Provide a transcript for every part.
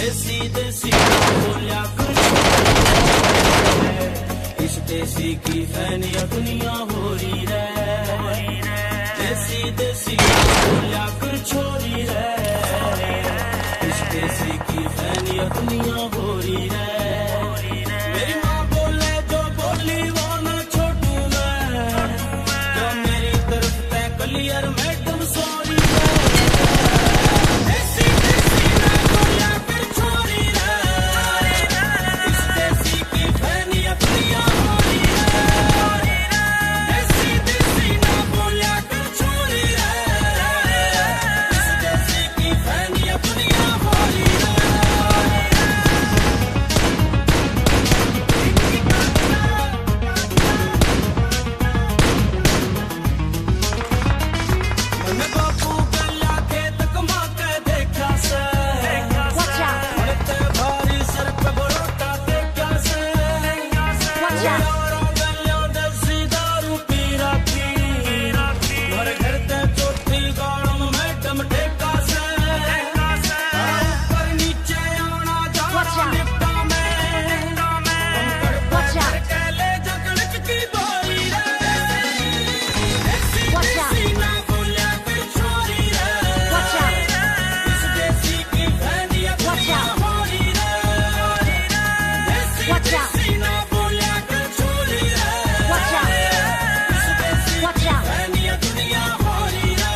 देसी देसी बोलिया कर इस देसी की फैनिया दुनिया हो रही रे। देसी देसी बोलिया कर छोरी रे, इस देसी की फैनिया दुनिया हो रही रे। मेरी माँ बोले जो बोली वो ना छोटू मैं, जो मेरी तरफ तय क्लियर मैडम सॉरी रे। देसी देसी ना बोलिया कर छोरी रे, इस देसी की फैनिया दुनिया हो रही रे। देसी देसी ना बोलिया कर छोरी रे, इस देसी की फैनिया दुनिया हो रही रे। मैंने बापू गला के तक माँ के देखा से, बड़े भारी सर पे बरोटा देखा से। यारों गलियों देसी दारू पी रखी, मेरे घर ते चौथी गाड़म मैडम ठेका से। ऊपर नीचे आना जाना लिफ्टा में, कंकड़ पे के ले जगड़क की बोरी रे। देसी देसी ना बोलिया कर छोरी रे, इस देसी की फैनिया दुनिया हो रही रे। देसी देसी ना बोलिया कर छोरी रे, इस देसी की फैनिया दुनिया हो रही रे।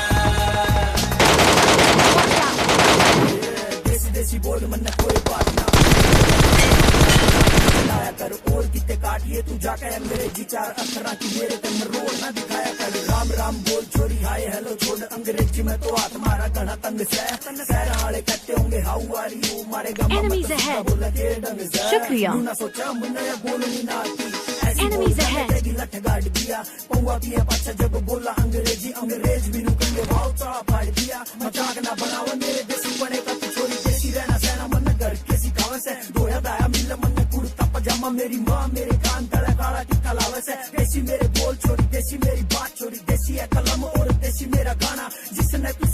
देसी देसी बोल मन कोई बात ना लाया कर और किते काटिए तू जाके अंग्रेजी चार अक्षरा की मेरे तन रोड ना दिखाया कर। राम राम बोल छोरी हाय हेलो छोड़ अंग्रेजी में तो हाथ मारा घना तंग से। शहर वाले कहते होंगे हाउ आर यू, मारे गम Enemies ahead. बोला तेरे ढंग से। शुक्रिया। तू ना सोचा मुन्ना बोलनी ना आती, ऐसी Enemies बोल ahead. तेरी लठ गाड़ दिया। पौवा पिया पाछा जब बोला अंग्रेजी, अंग्रेज भी रुकेंगे भाव चढ़ा फाड़ दिया। मजाक ना बनावा मेरे देसी बने का तू छोरी, देसी रहना सहना मन घर के सिखावे से। दोया दाया मिल मन कुर्ता पजामा, मेरी माँ मेरे कान तड़ा काला टिक्का लावे से। देसी मेरे बोल छोरी, देसी मेरी बात छोरी, देसी है कलम और देसी मेरा गाना, जिसने तू